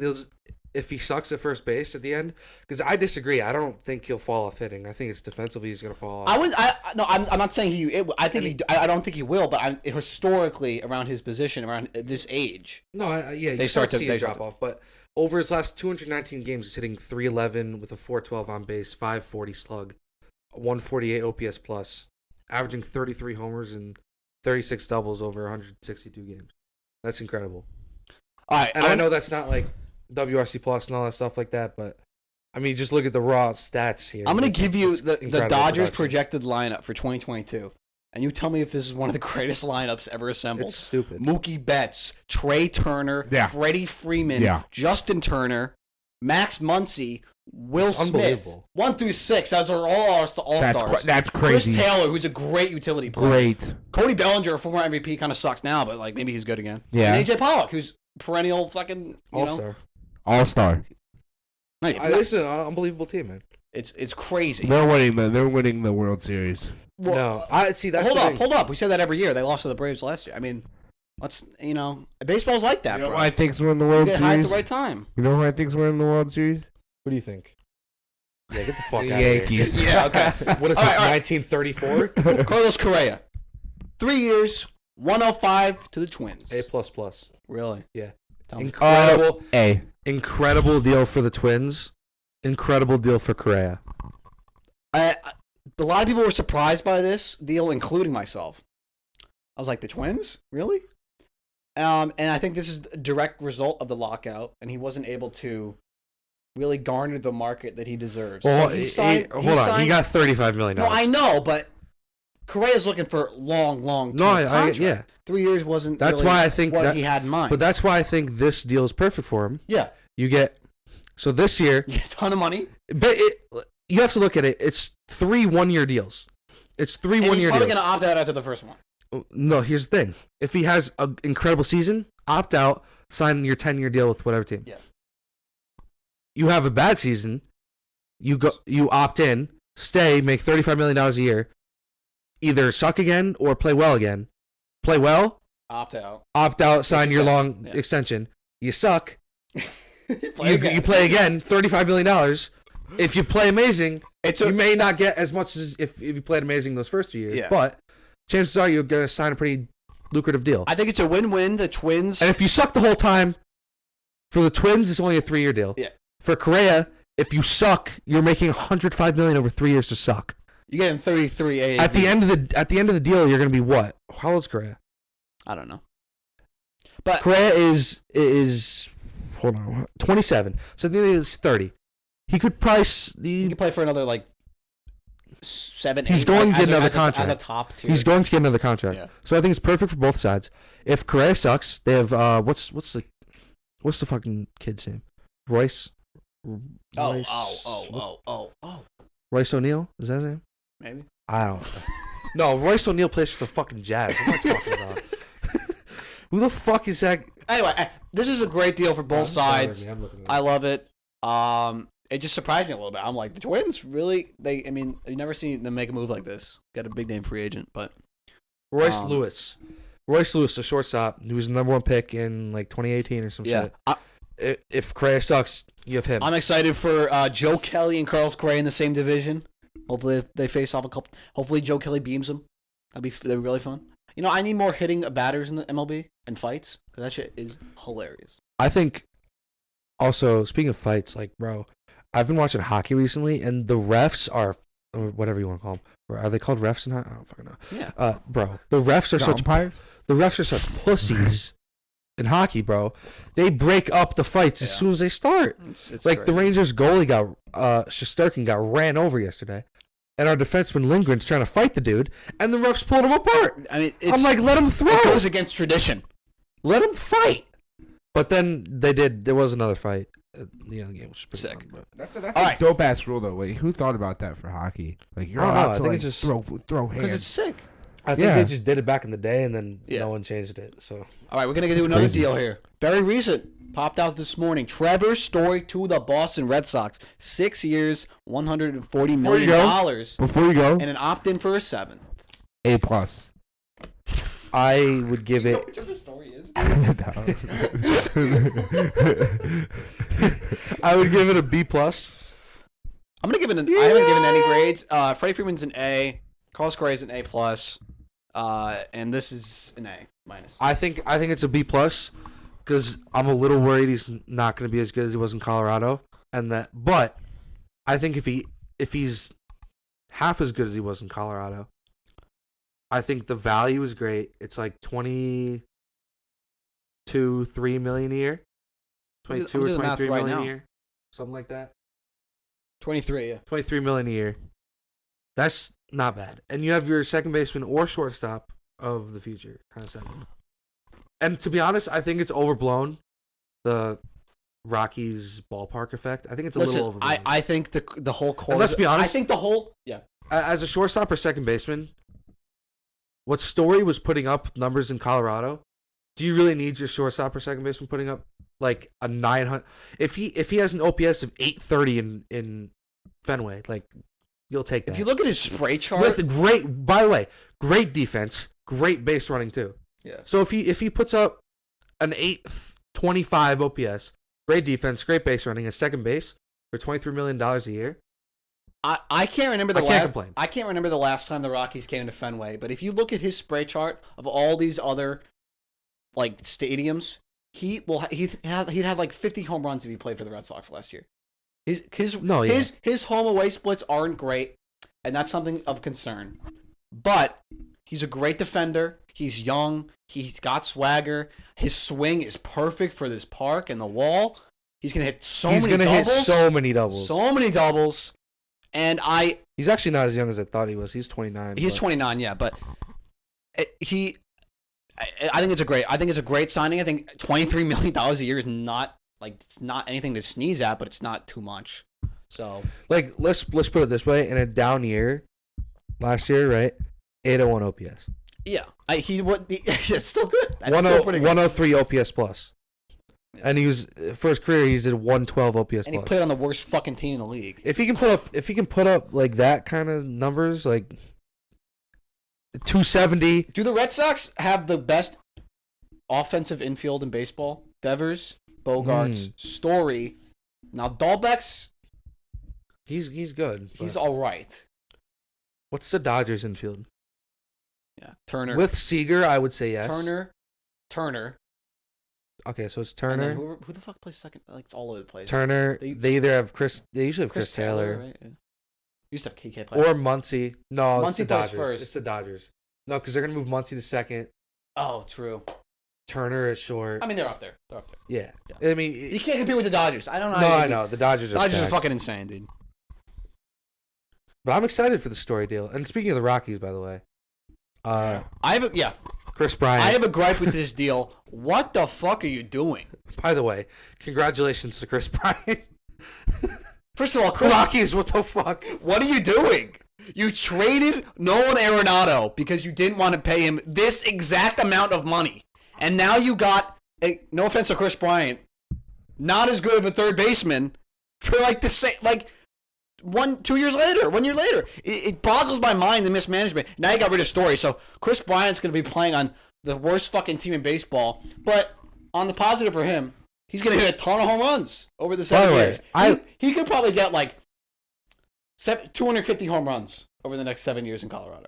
if he sucks at first base at the end, because I disagree. I don't think he'll fall off hitting. I think it's defensively he's going to fall off.
I'm not saying he. I don't think he will. But historically, around his position, around this age,
they start to drop off. But over his last 219 games, he's hitting .311 with a .412 on base, .540 slug, 148 OPS plus, averaging 33 homers and 36 doubles over 162 games. That's incredible.
All right,
and I know that's not like WRC plus and all that stuff like that, but I mean, just look at the raw stats here.
I'm going to give you the Dodgers projected lineup for 2022, and you tell me if this is one of the greatest lineups ever assembled.
It's stupid.
Mookie Betts, Trey Turner, Freddie Freeman, Justin Turner, Max Muncy, Will Smith, 1 through 6. Those are all all-stars.
That's crazy.
Chris Taylor, who's a great utility player.
Great.
Cody Bellinger, former MVP, kind of sucks now, but like maybe he's good again.
Yeah.
And AJ Pollock, who's perennial fucking
all-star.
All-star.
This is an unbelievable team, man.
It's crazy.
They're winning the World Series.
Well,
no, I see. That's
hold up. We said that every year. They lost to the Braves last year. I mean, baseball's like that,
you know
bro.
who I think's winning the World Series?
High at the right time.
You know who I think's winning the World Series?
What do you think? Yeah, get the fuck
the
out
Yankees.
of here.
Yeah, okay.
What is this, 1934?
Carlos Correa, 3 years, 105 to the Twins.
A++.
Really?
Yeah.
Incredible.
A.
Incredible deal for the Twins. Incredible deal for Correa.
A lot of people were surprised by this deal, including myself. I was like, the Twins? Really? And I think this is a direct result of the lockout, and he wasn't able to really garner the market that he deserves.
Well,
so
he got $35 million.
No, I know, but Correa's looking for long contract.
Yeah.
3 years wasn't
that's
really
why I think
what he had in mind.
But that's why I think this deal is perfect for him.
Yeah.
So this year,
you get a ton of money.
But you have to look at it. It's 3 1-year deals. It's 3 1-year deals.
He's probably going to opt out after the first one.
No, here's the thing. If he has an incredible season, opt out, sign your 10-year deal with whatever team.
Yeah.
you have a bad season, you opt in, stay, make $35 million a year, either suck again or play well again. Play well,
opt out,
sign your long extension. You suck, you play again, $35 million. If you play amazing, you may not get as much as if you played amazing those first 2 years, but chances are you're going to sign a pretty lucrative deal.
I think it's a win-win. The Twins...
And if you suck the whole time, for the Twins, it's only a 3-year deal.
Yeah.
For Correa, if you suck, you're making $105 million over 3 years to suck.
You're getting 33 AAV.
At the end of the deal, you're going to be what? How old's Correa?
I don't know. But
Correa is hold on, 27. So at the end he's 30. He could probably
he could play for another 7, 8.
He's going to get another contract.
As a top tier.
He's going to get another contract.
Yeah.
So I think it's perfect for both sides. If Correa sucks, they have what's the fucking kid's name? Royce. Royce O'Neal? Is that his name?
Maybe.
I don't know. No, Royce O'Neal plays for the fucking Jazz. What am I talking about? Who the fuck is that?
Anyway, this is a great deal for both sides. I love it. It just surprised me a little bit. I'm like, the Twins really? You've never seen them make a move like this. Got a big name free agent, but
Royce Lewis, the shortstop, who was the number 1 pick in 2018 or some shit. If Correa sucks, you have him.
I'm excited for Joe Kelly and Carlos Correa in the same division. Hopefully they face off a couple. Hopefully Joe Kelly beams them. That'd be really fun. I need more hitting batters in the MLB and fights because that shit is hilarious.
I think. Also, speaking of fights, bro, I've been watching hockey recently, and the refs are, or whatever you want to call them. Are they called refs in hockey? I don't fucking know.
Yeah.
Bro, the refs are such
umpires?
The refs are such pussies in hockey, bro. They break up the fights as soon as they start.
It's
like
crazy.
the Rangers goalie Shesterkin got ran over yesterday, and our defenseman Lindgren's trying to fight the dude, and the refs pulled him apart. I'm like, let him throw.
It goes against tradition.
Let him fight. But then they did. There was another fight. The game was pretty
sick.
fun,
That's a dope ass rule though. Wait, who thought about that for hockey? You're allowed to just throw hands
because it's sick.
I think they just did it back in the day, and then no one changed it. So
all right, we're gonna do another deal here. Very recent, popped out this morning. Trevor Story to the Boston Red Sox. 6 years, $140 million.
Before you go,
and an opt-in for a 7th.
A+.
I would give it.
Which other story is?
I would give it a B+.
I'm gonna give it an. I haven't given any grades. Freddy Freeman's an A. Carlos Correa's an A+. And this is an A-.
I think it's a B+, because I'm a little worried he's not going to be as good as he was in Colorado, but I think if he's half as good as he was in Colorado, I think the value is great. It's like $22-3 million a year, 22 or 23 million a year, something like that.
23, yeah.
23 million a year. That's not bad. And you have your second baseman or shortstop of the future, kind of second. And to be honest, I think it's overblown, the Rockies ballpark effect. I think it's a little overblown.
I think the whole core.
And let's be honest.
I think the whole
as a shortstop or second baseman, what Story was putting up numbers in Colorado, do you really need your shortstop or second baseman putting up like a 900? If he has an OPS of 830 in Fenway, you'll take that.
If you look at his spray chart,
with by the way, great defense, great base running too.
Yeah.
So if he puts up an 825 OPS, great defense, great base running, at second base for $23 million a year,
I can't remember the
can't complain.
I can't remember the last time the Rockies came to Fenway, but if you look at his spray chart of all these other stadiums, he'd have like 50 home runs if he played for the Red Sox last year. His home away splits aren't great, and that's something of concern. But he's a great defender. He's young. He's got swagger. His swing is perfect for this park and the wall. He's gonna hit so many doubles.
Hit so many doubles.
So many doubles. And
he's actually not as young as I thought he was. He's 29.
He's 29, yeah, but I think it's a great signing. I think $23 million a year is not it's not anything to sneeze at, but it's not too much. So
let's put it this way: in a down year, last year, right, 801 OPS.
Yeah, it's still good. That's
103 OPS plus. And he was for his career. He's at 112 OPS
And he
plus.
played on the worst fucking team in the league.
If he can put up like that kind of numbers, like 270.
Do the Red Sox have the best offensive infield in baseball? Devers, Bogarts, Story. Now Dahlbeck's
He's good.
he's
but-
all right.
What's the Dodgers infield?
Yeah, Turner.
With Seager, I would say yes.
Turner.
Okay, so it's
And
Turner.
then who the fuck plays second? Like it's all over the place.
Turner. They either have Chris. They usually have Chris Taylor.
Right? Yeah. Used to have KK play.
Or Muncy. No, it's
Muncy
the
plays
Dodgers.
first.
It's the Dodgers. No, because they're gonna move Muncy to second.
Oh, true.
Turner is short.
I mean, they're up there.
Yeah.
Yeah.
I mean,
You can't compete with the Dodgers. I don't know.
no, I know the Dodgers.
Dodgers are
stacked.
fucking insane, dude.
But I'm excited for the Story deal. And speaking of the Rockies, by the way, Chris Bryant.
I have a gripe with this deal. What the fuck are you doing?
By the way, congratulations to Chris Bryant.
First of all, Chris,
Rockies, what the fuck?
what are you doing? You traded Nolan Arenado because you didn't want to pay him this exact amount of money. And now you got, no offense to Chris Bryant, not as good of a third baseman for like the same, like 1 year later. It boggles my mind, the mismanagement. Now you got rid of Story. So Chris Bryant's going to be playing on the worst fucking team in baseball. But on the positive for him, he's going to hit a ton of home runs over the 7 years. He could probably get like 250 home runs over the next 7 years in Colorado.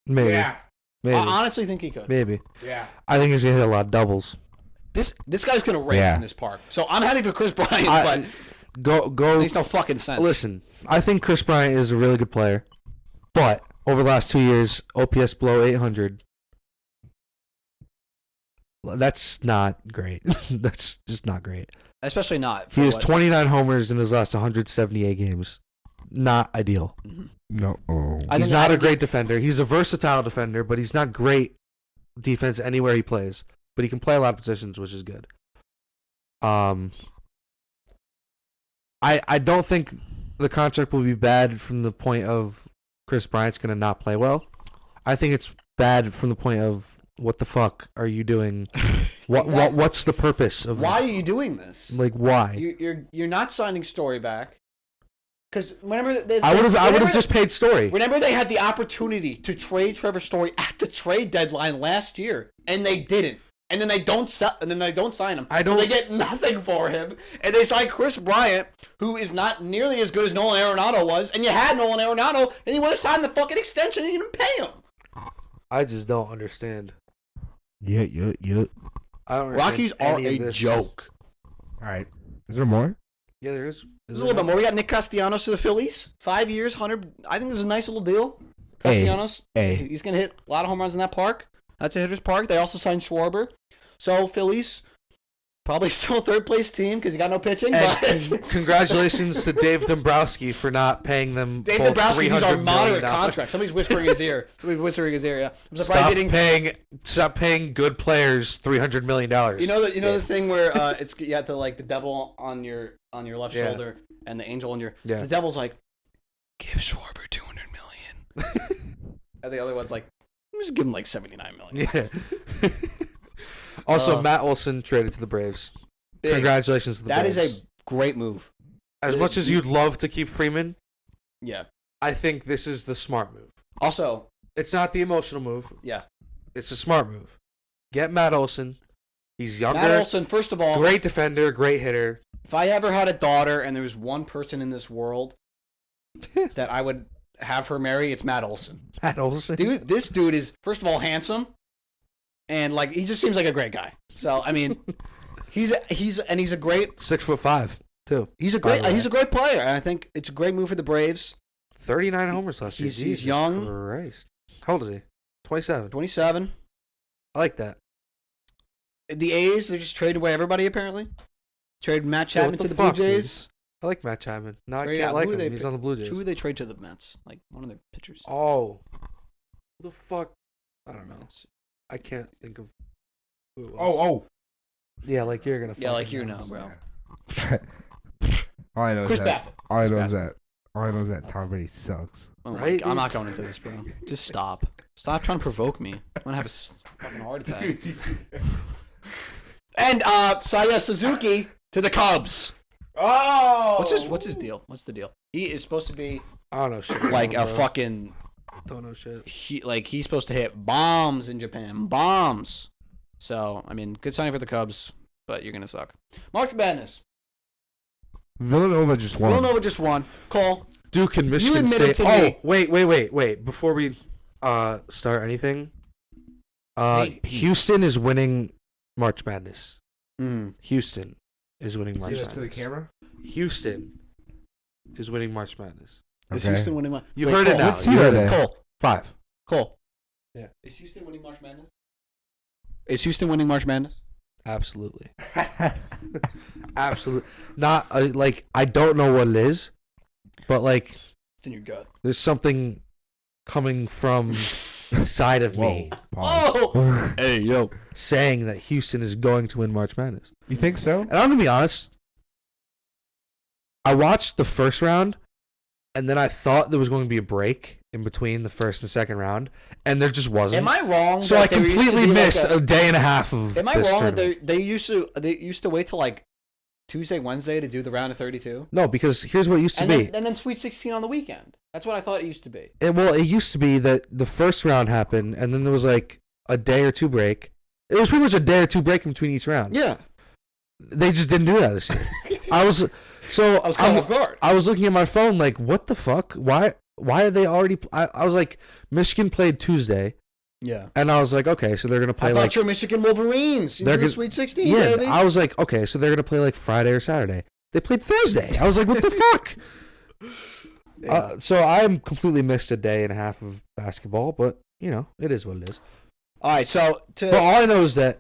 Maybe.
Yeah.
Maybe.
I honestly think he could.
Maybe.
Yeah.
I think he's gonna hit a lot of doubles.
This guy's going to rake in this park. So I'm happy for Chris Bryant, but
Go.
it makes no fucking sense.
Listen, I think Chris Bryant is a really good player, but over the last 2 years, OPS below 800. That's not great. That's just not great.
Especially not.
He has 29 homers in his last 178 games. Not ideal.
No.
He's not a great defender. He's a versatile defender, but he's not great defense anywhere he plays. But he can play a lot of positions, which is good. I don't think the contract will be bad from the point of Chris Bryant's going to not play well. I think it's bad from the point of what the fuck are you doing? What's the purpose of
Why are you doing this?
Like why?
You're not signing Story back. Because whenever
I would have just paid Story.
Whenever they had the opportunity to trade Trevor Story at the trade deadline last year, and they didn't, and then they don't sign him. So they get nothing for him, and they sign Chris Bryant, who is not nearly as good as Nolan Arenado was, and you had Nolan Arenado, and you want to sign the fucking extension, and you didn't pay him.
I just don't understand.
Yeah.
I don't understand.
Rockies are
any of
a
this.
joke.
All right. Is there more?
Yeah, there is.
There's a little bit more. We got Nick Castianos to the Phillies. 5 years, 100. I think this is a nice little deal. Castianos, he's going to hit a lot of home runs in that park. That's a hitter's park. They also signed Schwarber. So, Phillies, probably still third place team because you got no pitching. But
Congratulations to Dave Dombrowski for not paying them.
Dave
both
Dombrowski, these are
$300
moderate
million.
contracts. Somebody's whispering in his ear. Yeah. I'm surprised he didn't.
Stop paying good players $300 million.
You know the thing where it's you have the devil on your left shoulder and the angel on your.
Yeah.
The devil's like, give Schwarber $200 million, and the other one's like, just give him like $79 million.
Yeah. Also, Matt Olson traded to the Braves.
Big.
Congratulations to the
That
Braves.
is a great move.
As much as you'd love to keep Freeman,
Yeah.
I think this is the smart move.
Also,
It's not the emotional move.
yeah.
It's a smart move. Get Matt Olson. He's younger.
Matt Olson, first of all,
Great defender, great hitter.
if I ever had a daughter and there was one person in this world that I would have her marry, it's Matt Olson.
Matt Olson.
Dude, this dude is, first of all, handsome, and like he just seems like a great guy. So I mean, he's a great
6'5" too.
he's a great player. And I think it's a great move for the Braves.
39 homers last year.
He's
Jesus
young.
Christ. How old is he? 27.
27.
I like that.
The A's, they just traded away everybody apparently. Traded Matt
Yeah,
Chapman
what
to
the
the Blue
fuck, dude?
Jays.
I like Matt Chapman. No, I
Trade
can't
out.
like
Who
him.
they
He's
pick-
on the Blue Jays.
Who did they trade to the Mets? Like one of their pitchers.
Oh. Who the fuck? I don't know. I can't think of who it was.
Oh.
Yeah, like you're going to
Yeah, like you know, bro.
All I know
Chris
is that.
Bassett.
All I know
Chris
is that. All I know is that Tom Brady sucks.
Oh my
Right,
God, I'm
dude?
not going into this, bro. Just stop. Stop trying to provoke me. I'm gonna have a fucking heart attack. And Saya Suzuki to the Cubs.
Oh,
What's his deal? What's the deal? He is supposed to be
I don't know shit.
like a fucking.
Don't know shit.
He's supposed to hit bombs in Japan. Bombs. So I mean, good signing for the Cubs, but you're gonna suck. March Madness.
Villanova just won.
Cole.
Duke and Michigan
admitted
State.
to me-
Wait. Before we start anything,
St. Pete.
Houston is winning March Madness.
Mm.
Houston is winning March
Give it
Madness.
to the camera.
Houston is winning March Madness.
Is
Okay.
Houston winning?
You heard it
Cole.
now.
Let's
You
see
heard
that.
it.
Cole.
5.
Cole.
Yeah.
Is Houston winning March Madness? Is Houston winning March Madness?
Absolutely. Absolutely. Not like I don't know what it is, but like
It's in your gut.
there's something coming from inside of me
Oh. Hey yo.
saying that Houston is going to win March Madness.
You think so?
And I'm gonna be honest. I watched the first round, and then I thought there was going to be a break in between the first and second round, and there just wasn't.
Am I wrong?
So
that
I
there used to
completely
be, like,
missed a day and a half of.
Am I
this
wrong that
tournament.
they used to wait till like Tuesday, Wednesday to do the round of 32?
No, because here's what it used to be.
And then Sweet 16 on the weekend. That's what I thought it used to be.
It used to be that the first round happened, and then there was like a day or two break. It was pretty much a day or two break in between each round.
Yeah.
They just didn't do that this year. I was
caught off guard.
I was looking at my phone like, what the fuck? Why are they already? I was like, Michigan played Tuesday,
Yeah.
and I was like, okay, so they're gonna play
I
like
thought your Michigan Wolverines into
They're
the
gonna-
Sweet 16,
yeah.
baby.
I was like, okay, so they're gonna play like Friday or Saturday. They played Thursday. I was like, what the fuck? So I completely missed a day and a half of basketball, but you know, it is what it is.
All right, so
But all I know is that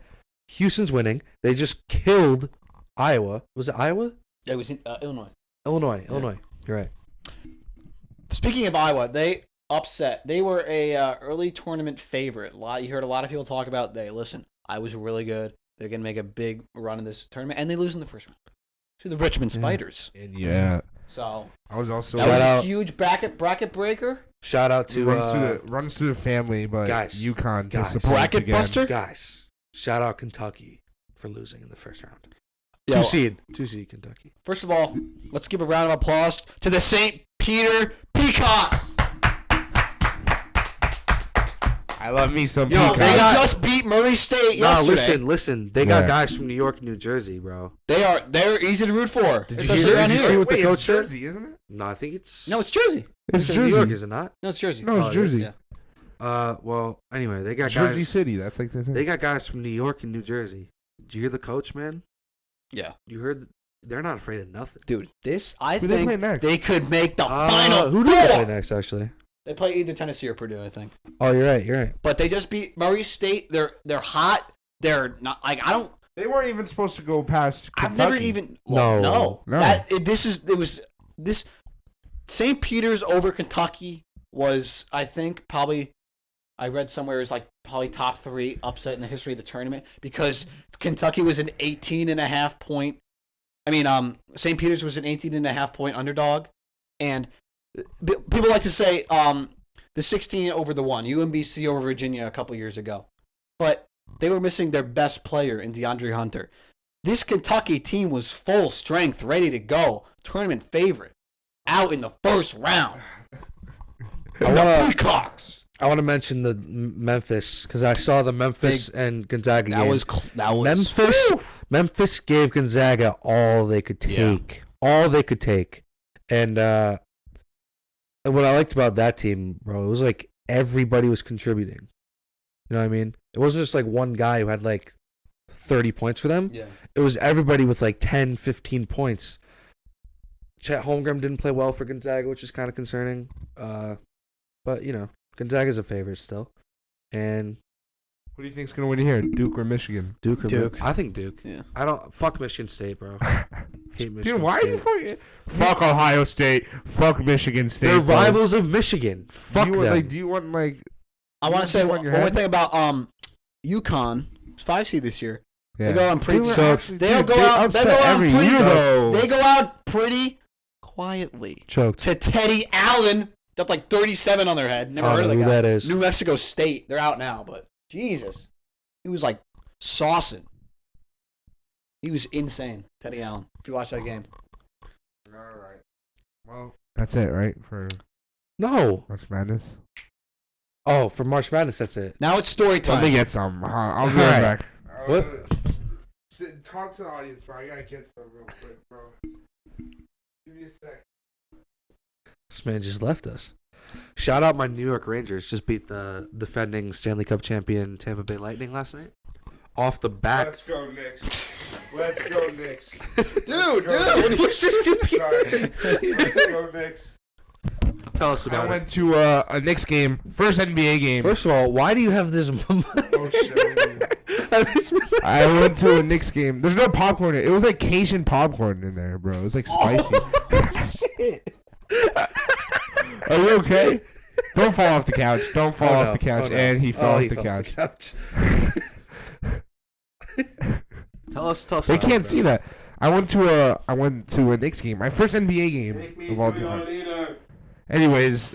Houston's winning. They just killed Iowa. Was it Iowa?
it was in Illinois.
Illinois. You're right.
Speaking of Iowa, they upset. They were a early tournament favorite. You heard a lot of people talk about. Listen, Iowa's really good. They're gonna make a big run in this tournament, and they lose in the first round to the Richmond Spiders.
Yeah.
So
I was also
that
Shout
was
out-
a huge bracket breaker.
Shout out to
runs through the family, but
guys,
UConn
guys.
disappoints
Bracket
again.
buster?
guys. Shout out Kentucky for losing in the first round.
Yo,
Two seed Kentucky.
First of all, let's give a round of applause to the St. Peter Peacocks.
I love me some
Yo,
Peacock.
They
got-
just beat Murray State
Nah,
yesterday.
listen. They got
Yeah.
guys from New York and New Jersey, bro.
They're easy to root for.
Did you
especially
hear-
around
did you
here.
see what the
Wait,
coach
it's
said?
Jersey, isn't it?
No, I think it's
No, it's Jersey.
It's
New
Jersey.
York, is it not?
No, it's Jersey.
No, it's
Oh, it is?
Jersey.
Yeah.
Well, anyway, they got
Jersey
guys.
City. That's like the thing.
They got guys from New York and New Jersey. Did you hear the coach, man?
Yeah.
You heard they're not afraid of nothing.
Dude, I
Who they play
think
next?
they could make the final
Who do they play
four.
next, actually?
They play either Tennessee or Purdue, I think.
Oh, you're right.
But they just beat Murray State. They're hot. They're not like I don't.
They weren't even supposed to go past
I've
Kentucky.
never even.
No.
no.
No.
It was this. St. Peter's over Kentucky was, I think, probably. I read somewhere it was like probably top 3 upset in the history of the tournament because Kentucky was an 18.5 point. I mean, St. Peter's was an 18.5 point underdog, and people like to say the 16 over the 1, UMBC over Virginia a couple years ago, but they were missing their best player in DeAndre Hunter. This Kentucky team was full strength, ready to go, tournament favorite, out in the first round. The Peacocks.
I want to mention the Memphis because I saw the Memphis and Gonzaga game.
That was
Memphis.
Woo!
Memphis gave Gonzaga all they could take. All they could take. And what I liked about that team, bro, it was like everybody was contributing. You know what I mean? It wasn't just like one guy who had like 30 points for them.
Yeah.
It was everybody with like 10, 15 points. Chet Holmgren didn't play well for Gonzaga, which is kind of concerning. But, you know, Gonzaga's a favorite still. And
What do you think's gonna win here, Duke or Michigan?
Duke or
Duke.
I think Duke.
Yeah.
I don't fuck Michigan State, bro. Hate Michigan
Dude, why are
State.
you fucking fuck Ohio State? Fuck Michigan State.
They're
bro.
rivals of Michigan. Fuck
do you
them.
Want, do you want like?
I want to say
You
one
want your
more
head?
thing about UConn. It's 5 seed this year.
Yeah.
They go on pretty.
were
So-
actually-
They'll
dude,
go
they
out. They
upset
go out
every
pretty.
year though.
They go out pretty quietly
Choked.
to Teddy Allen. Up like 37 on their head. Never
I
heard
don't
of
know
the
who
guy.
that is.
New Mexico State. They're out now, but Jesus, he was like saucing. He was insane, Teddy Allen. If you watch that game.
All right. Well, that's it, right? For
No.
March Madness.
Oh, for March Madness, that's it.
Now it's story time.
Let me get some. I'll be
All
right
right.
back.
What?
Talk to the audience, bro. I gotta get some real quick, bro. Give me a sec.
This man just left us. Shout out my New York Rangers. Just beat the defending Stanley Cup champion Tampa Bay Lightning last night. Off the back.
Let's go, Knicks. Let's go, Knicks.
Dude.
Push this
Sorry. Let's go, Knicks.
Tell us
I
about it.
went to a Knicks game, first NBA game.
First of all, why do you have this?
Oh shit! I went to a Knicks game. There's no popcorn. It was like Cajun popcorn in there, bro. It was like spicy.
Shit.
Are you okay? Don't fall off the couch. Don't fall off the couch.
no.
And he fell off the
fell
couch.
Tell us.
They can't see that. I went to a Knicks game. My first NBA game of all time. Anyways,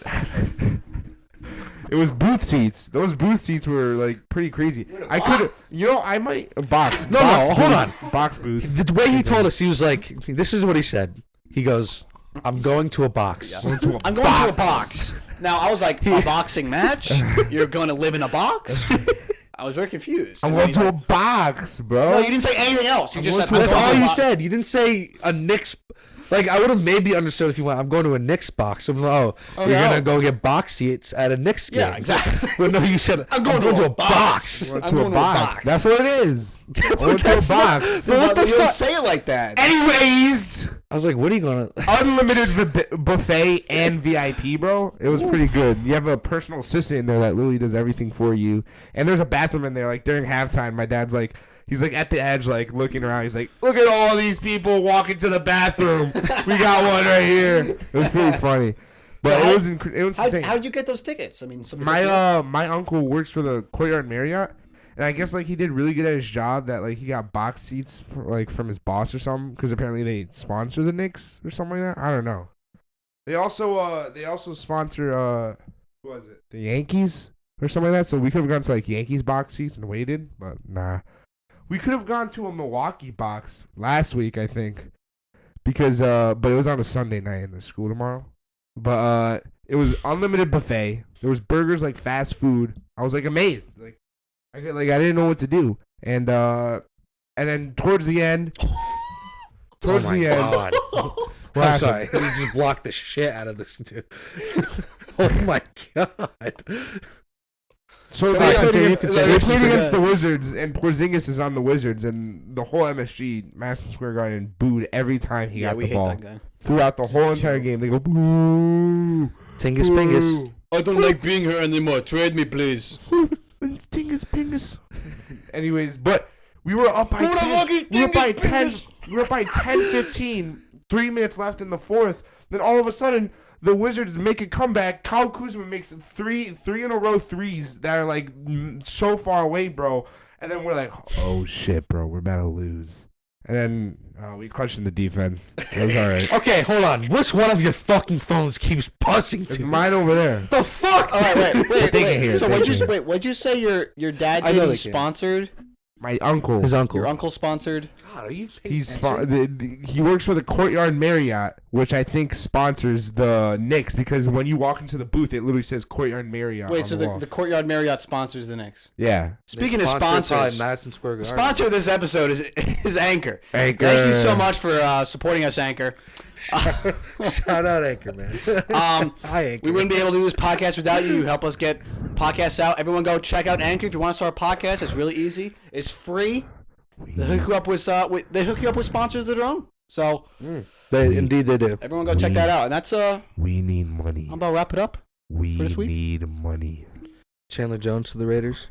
it was booth seats. Those booth seats were like pretty crazy. I could, I might a box.
No,
box
hold
booth.
on.
Box booth.
The way he told us, he was like, "This is what he said." He goes, "I'm going to a box."
I'm going to a box. Now, I was like, a boxing match? You're going to live in a box? I was very confused.
I'm going to a box, bro.
No, you didn't say anything else. You just said,
That's
I'm going
all
to a
you
box.
said. You didn't say a Knicks. Like, I would have maybe understood if you went, I'm going to a Knicks box. I'm like, you're going to go get box seats at a Knicks game.
Yeah, exactly.
But no, you said, I'm going to a box.
I went
I'm
to
going
a
to a
box.
box.
That's what it is. I went to a
That's not-
box.
But what the
You don't
fuck?
say it like that.
Anyways,
I was like, what are you going to...
unlimited buffet and VIP, bro. It was pretty good. You have a personal assistant in there that literally does everything for you. And there's a bathroom in there. Like during halftime, my dad's like, he's like at the edge, like looking around. He's like, look at all these people walking to the bathroom. We got one right here. It was pretty funny. But
So
it was insane.
How'd you get those tickets? I mean,
My uncle works for the Courtyard Marriott, and I guess like he did really good at his job. That like he got box seats from his boss or something, because apparently they sponsor the Knicks or something like that. I don't know. They also sponsor who was it? The Yankees or something like that. So we could have gone to like Yankees box seats and waited, but nah. We could have gone to a Milwaukee box last week, I think, because but it was on a Sunday night and there's school tomorrow. But it was unlimited buffet. There was burgers, like fast food. I was like amazed. I didn't know what to do. And then towards the end,
God.
What
I'm
happened?
sorry. You just blocked the shit out of this, dude. Oh, my God.
So
Sorry,
they played
continue,
against,
continue.
they played against the Wizards, and Porzingis is on the Wizards, and the whole MSG, Madison Square Garden, booed every time he got
we
the
hate
ball.
that guy.
Throughout the whole entire game, they go, boo.
Tingus Pingus.
I don't like being here anymore. Trade me, please.
It's Tingus Pingus. Anyways, but we were up by
Who the
10.
fuck is
We were up by
Tingus
10.
Pingus?
We were up by 10-15. 3 minutes left in the fourth. Then all of a sudden, the Wizards make a comeback. Kyle Kuzma makes three in a row threes that are like so far away, bro. And then we're like, oh shit, bro, we're about to lose. And then we clutched in the defense. It was all right.
Okay, hold on. Which one of your fucking phones keeps buzzing
It's
to
mine over there.
The fuck?
All right, wait.
They can hear it,
So
they can.
what'd you say your dad
I
did?
know
He
they can.
sponsored.
My uncle.
His uncle.
Your uncle sponsored.
God, are you
He works for the Courtyard Marriott, which I think sponsors the Knicks, because when you walk into the booth, it literally says Courtyard Marriott.
Wait,
on
so
the
the
wall.
Courtyard Marriott sponsors the Knicks.
Yeah.
Speaking of sponsors,
Madison Square Garden.
sponsor of this episode is Anchor.
Anchor.
Thank you so much for supporting us, Anchor.
Shout out Anchor, man. Hi, Anchor.
We wouldn't be able to do this podcast without you. You help us get podcasts out. Everyone go check out Anchor if you want to start a podcast. It's really easy. It's free. They hook you up with sponsors of their own. So
Indeed they do.
everyone go check that out. And that's
We need money.
I'm about to wrap it up.
We
for this week?
need money.
Chandler Jones to the Raiders.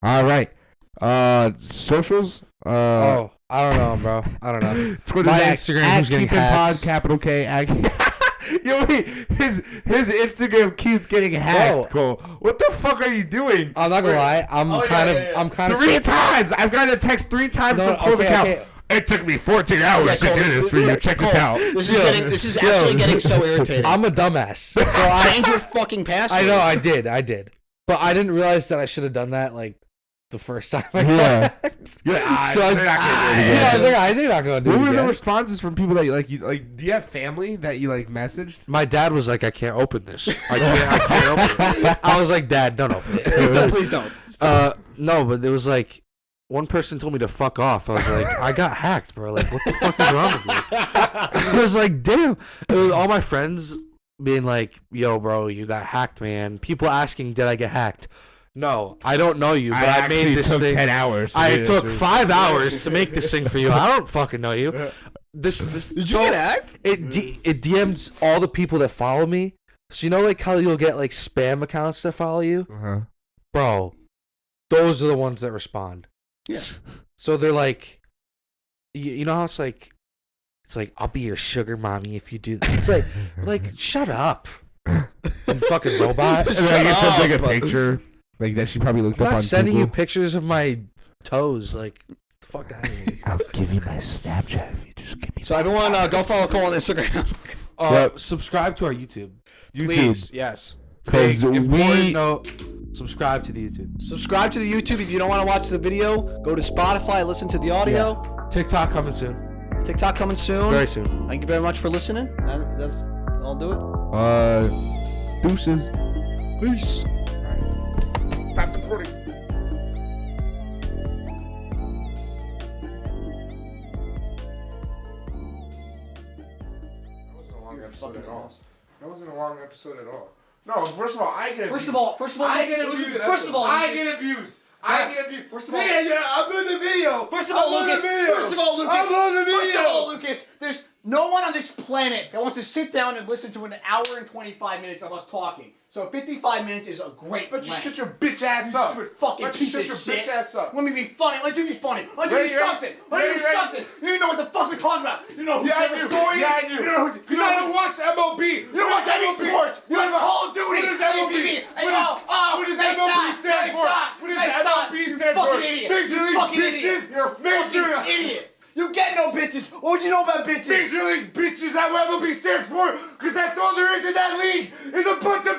All right. Socials.
I don't know, bro. I don't know.
Twitter's
My
at
Instagram who's getting
Keepin
hacked.
Pod, capital K. Yo, wait, his Instagram keeps getting hacked.
Bro.
Cole. What the fuck are you doing?
I'm not gonna lie. I'm kind of
3 times. I've gotten a text 3 times
No,
from Cole's
okay,
account.
okay.
It took me 14 hours to
Cole,
do this for you. Check this
Cole,
out.
This is actually getting so irritating.
I'm a dumbass. So
Change your fucking password.
I know I did. But I didn't realize that I should have done that like the first time I
Yeah.
got hacked.
So
I was like, they're not gonna do it
What were the
again.
responses from people that you like? Do you have family that you like messaged?
My dad was like, I can't open this. I can't open it. I was like, Dad, don't open it.
Please don't.
No, but there was like, one person told me to fuck off. I was like, I got hacked, bro. Like, what the fuck is wrong with you? I was like, damn. It was all my friends being like, yo, bro, you got hacked, man. People asking, did I get hacked? No, I don't know you, but I made this
took
thing.
10 hours.
I took 5 hours to make this thing for you. I don't fucking know you. This
Did you get hacked?
It DMs all the people that follow me. So you know, like how you'll get like spam accounts that follow you, bro. Those are the ones that respond.
Yeah.
So they're like, you know how it's like I'll be your sugar mommy if you do that. It's like shut up, you fucking robot.
And then I guess sends like a picture, like that she probably looked
I'm
up
not
on
sending
Google.
you pictures of my toes. Like, the fuck out of here.
I'll give you my Snapchat if you just give me.
So everyone, go follow Cole on Instagram.
Subscribe to our YouTube.
Please, yes.
Because
Subscribe to the YouTube.
Subscribe to the YouTube. If you don't want to watch the video, go to Spotify, listen to the audio.
Yeah. TikTok coming soon.
TikTok coming soon.
Very soon.
Thank you very much for listening. That's I'll do it.
Deuces.
Peace.
Stop recording. That wasn't a long episode at all. No, first of all, I get abused. I get abused. I get abused. First of all, I'm doing the video.
First of all, Lucas, there's no one on this planet that wants to sit down and listen to an hour and 25 minutes of us talking. So 55 minutes is a great
But you
length.
shut your bitch ass up.
You stupid fucking
Let you
piece
shut
of
your
shit.
bitch ass up.
Let me be funny. Let you be funny. Let you
Ready,
be
ready?
something. Let you be
Ready,
something. You don't even know what the fuck we're talking about. You know who
Yeah, I
Kevin
do.
Story is?
Yeah, I do.
You know who?
Because I don't watch MLB.
You don't watch any sports. You watch Call of Duty.
What does MLB? What does MLB stand for? What does MLB stand for?
Fucking idiot.
Major League
Fucking
Bitches.
idiot. You're a fucking idiot. You get no bitches. What would you know about bitches?
Major League Bitches. That's what MLB stands for. Because that's all there is in that league. Is a bunch of